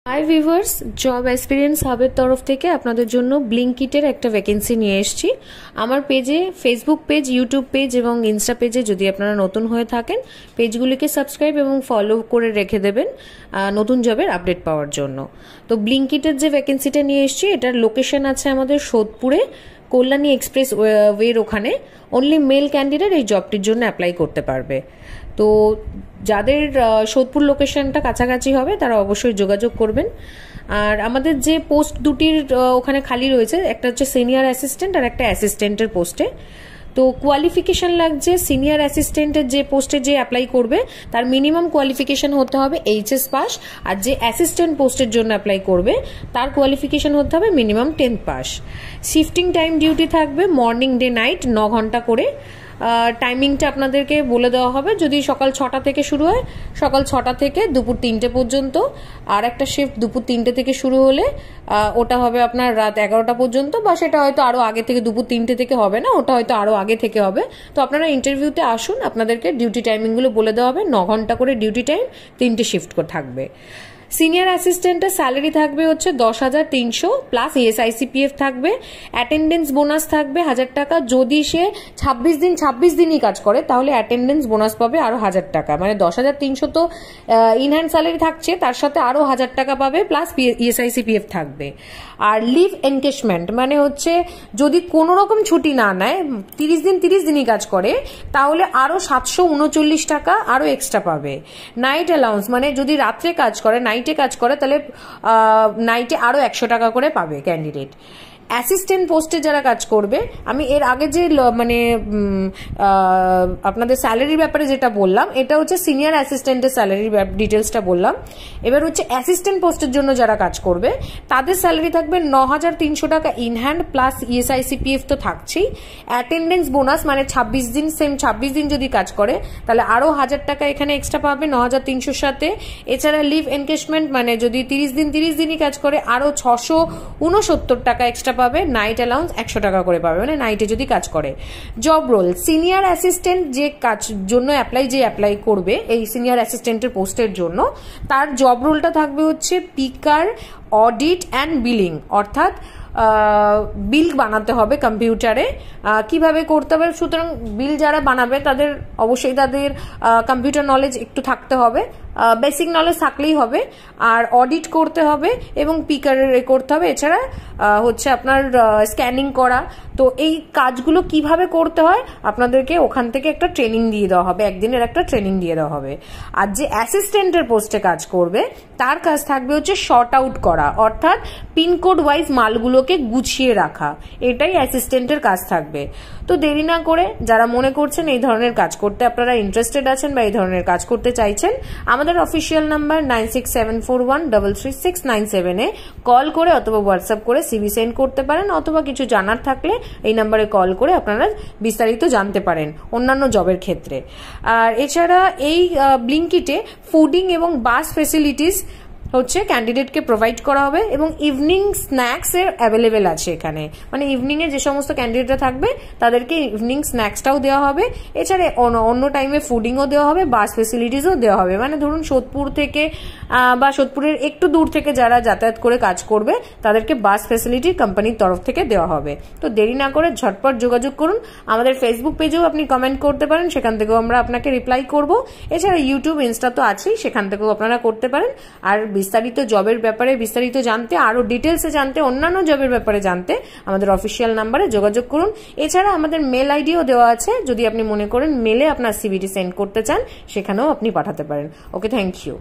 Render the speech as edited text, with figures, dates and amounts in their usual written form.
Hi viewers, job experience হাবের তরফ থেকে আপনাদের জন্য ব্লিঙ্কিটের একটা ভ্যাকেন্সি নিয়ে এসেছি। আমার পেজে, ফেসবুক পেজ, ইউটিউব পেজ এবং ইনস্টা পেজে যদি আপনারা নতুন হয়ে থাকেন, পেজগুলিকে সাবস্ক্রাইব এবং ফলো করে রেখে দেবেন নতুন জবের আপডেট পাওয়ার জন্য। তো ব্লিঙ্কিটের যে ভ্যাকেন্সিটা নিয়ে এসেছি, এটার লোকেশন আছে আমাদের সোদপুরে, কল্যাণী এক্সপ্রেস ওয়ের ওখানে। অনলি মেল ক্যান্ডিডেট এই জবটির জন্য অ্যাপ্লাই করতে পারবে। তো যাদের সোদপুর লোকেশনটা কাছাকাছি হবে তারা অবশ্যই যোগাযোগ করবেন। আর আমাদের যে পোস্ট দুটির ওখানে খালি রয়েছে, একটা হচ্ছে সিনিয়র অ্যাসিস্ট্যান্ট আর একটা অ্যাসিস্ট্যান্টের পোস্টে। তো কোয়ালিফিকেশন লাগছে, সিনিয়র অ্যাসিস্ট্যান্টের যে পোস্টে যে অ্যাপ্লাই করবে তার মিনিমাম কোয়ালিফিকেশন হতে হবে এইচএস পাস, আর যে অ্যাসিস্ট্যান্ট পোস্টের জন্য অ্যাপ্লাই করবে তার কোয়ালিফিকেশন হতে হবে minimum 10th pass. Shifting time duty থাকবে মর্নিং ডে নাইট 9 ঘন্টা করে। টাইমিংটা আপনাদেরকে বলে দেওয়া হবে, যদি সকাল 6টা থেকে শুরু হয় সকাল 6টা থেকে দুপুর 3টে পর্যন্ত, আর একটা শিফট দুপুর 3টে থেকে শুরু হলে ওটা হবে আপনার রাত 11টা পর্যন্ত, বা সেটা হয়তো আরো আগে থেকে, দুপুর 3টে থেকে হবে না, ওটা হয়তো আরো আগে থেকে হবে। তো আপনারা ইন্টারভিউতে আসুন, আপনাদেরকে ডিউটি টাইমিংগুলো বলে দেওয়া হবে। 9 ঘন্টা করে ডিউটি টাইম, 3টে শিফট করে থাকবে। সিনিয়র অ্যাসিস্ট্যান্টের স্যালারি থাকবে হচ্ছে 10,300 প্লাস ESICPF থাকবে। অ্যাটেন্ডেন্স বোনাস থাকবে 1000 টাকা। যদি সে 26 দিনই কাজ করে তাহলে অ্যাটেন্ডেন্স বোনাস পাবে আরো 1000 টাকা। মানে 10,300 তো ইনহ্যান্ড স্যালারি থাকছে, তার সাথে আরো 1000 টাকা পাবে, প্লাস ESICPF থাকবে। আর লিভ এনকেশমেন্ট মানে হচ্ছে যদি কোনো রকম ছুটি না নেয়, 30 দিনই কাজ করে, তাহলে আরো 739 টাকা আরো এক্সট্রা পাবে। নাইট অ্যালাউন্স মানে যদি রাত্রে কাজ করে, নাইটে কাজ করে, তাহলে নাইটে আরো 100 টাকা করে পাবে ক্যান্ডিডেট। অ্যাসিস্ট্যান্ট পোস্টে যারা কাজ করবে, আমি এর আগে যে মানে আপনাদের স্যালারির ব্যাপারে যেটা বললাম, এটা হচ্ছে সিনিয়র অ্যাসিস্ট্যান্টের স্যালারির ডিটেলসটা বললাম। এবার হচ্ছে অ্যাসিস্ট্যান্ট পোস্টের জন্য যারা কাজ করবে তাদের স্যালারি থাকবে 9,300 টাকা ইনহ্যান্ড, প্লাস ESICPF তো থাকছেই। অ্যাটেন্ডেন্স বোনাস মানে 26 দিন যদি কাজ করে তাহলে আরো 1000 টাকা এখানে এক্সট্রা পাবে 9,300-র সাথে। এছাড়া লিভ এনকেশমেন্ট মানে যদি 30 দিনই কাজ করে আরো 669 টাকা এক্সট্রা পাবে। নাইট অ্যালাউন্স 100 টাকা করে পাবে, মানে নাইটে যদি কাজ করে। জব রোল, সিনিয়র অ্যাসিস্ট্যান্ট যে কাজ জন্য অ্যাপ্লাই করবে এই সিনিয়র অ্যাসিস্ট্যান্টের পোস্টের জন্য, তার জব রোলটা থাকবে হচ্ছে পিকার, অডিট অ্যান্ড বিলিং, অর্থাৎ বিল বানাতে হবে কম্পিউটারে। কিভাবে করতে হবে, সুতরাং বিল যারা বানাবে তাদের অবশ্যই তাদের কম্পিউটার নলেজ একটু থাকতে হবে, বেসিক নলেজ থাকলেই হবে। আর অডিট করতে হবে এবং পিকারের করতে হবে। এছাড়া হচ্ছে আপনার স্ক্যানিং করা। তো এই কাজগুলো কিভাবে করতে হয় আপনাদেরকে ওখান থেকে একটা ট্রেনিং দিয়ে দেওয়া হবে, একদিনের একটা ট্রেনিং দিয়ে দেওয়া হবে। আর যে অ্যাসিস্ট্যান্টের পোস্টে কাজ করবে তার কাজ থাকবে হচ্ছে শর্ট আউট করা, অর্থাৎ পিনকোড ওয়াইজ মালগুলোকে গুছিয়ে রাখা, এটাই অ্যাসিস্ট্যান্টের কাজ থাকবে। তো দেরি না করে যারা মনে করছেন এই ধরনের কাজ করতে আপনারা ইন্টারেস্টেড আছেন বা এই ধরনের কাজ করতে চাইছেন, আমাদের অফিসিয়াল নাম্বার 9674136997 এ কল করে অথবা হোয়াটসঅ্যাপ করে সিভি সেন্ড করতে পারেন, অথবা কিছু জানার থাকলে এই নাম্বারে কল করে আপনারা বিস্তারিত জানতে পারেন অন্যান্য জবের ক্ষেত্রে। আর এছাড়া এই ব্লিঙ্কিটে ফুডিং এবং বাস ফেসিলিটিস হচ্ছে ক্যান্ডিডেটকে প্রোভাইড করা হবে, এবং ইভিনিং স্ন্যাক্স এর অ্যাভেলেবেল আছে এখানে। মানে ইভিনিং এ যে সমস্ত ক্যান্ডিডেটরা থাকবে তাদেরকে ইভিনিং স্ন্যাক্সটাও দেওয়া হবে। এছাড়া অন্য টাইমে ফুডিংও দেওয়া হবে, বাস ফেসিলিটিসও দেওয়া হবে। মানে ধরুন সোদপুর থেকে বা সোদপুরের একটু দূর থেকে যারা যাতায়াত করে কাজ করবে তাদেরকে বাস ফেসিলিটি কোম্পানির তরফ থেকে দেওয়া হবে। তো দেরি না করে ঝটপট যোগাযোগ করুন। আমাদের ফেসবুক পেজেও আপনি কমেন্ট করতে পারেন, সেখান থেকেও আমরা আপনাকে রিপ্লাই করব। এছাড়া ইউটিউব, ইনস্টা তো আছেই, সেখান থেকেও আপনারা করতে পারেন। আর বিস্তারিত জবের ব্যাপারে বিস্তারিত জানতে, আরো ডিটেলসে জানতে, অন্যান্য জবের ব্যাপারে জানতে আমাদের অফিসিয়াল নাম্বারে যোগাযোগ করুন। এছাড়া আমাদের মেল আইডিও দেওয়া আছে, যদি আপনি মনে করেন মেলে আপনার সিভিটি সেন্ড করতে চান সেখানেও আপনি পাঠাতে পারেন। ওকে, থ্যাংক ইউ।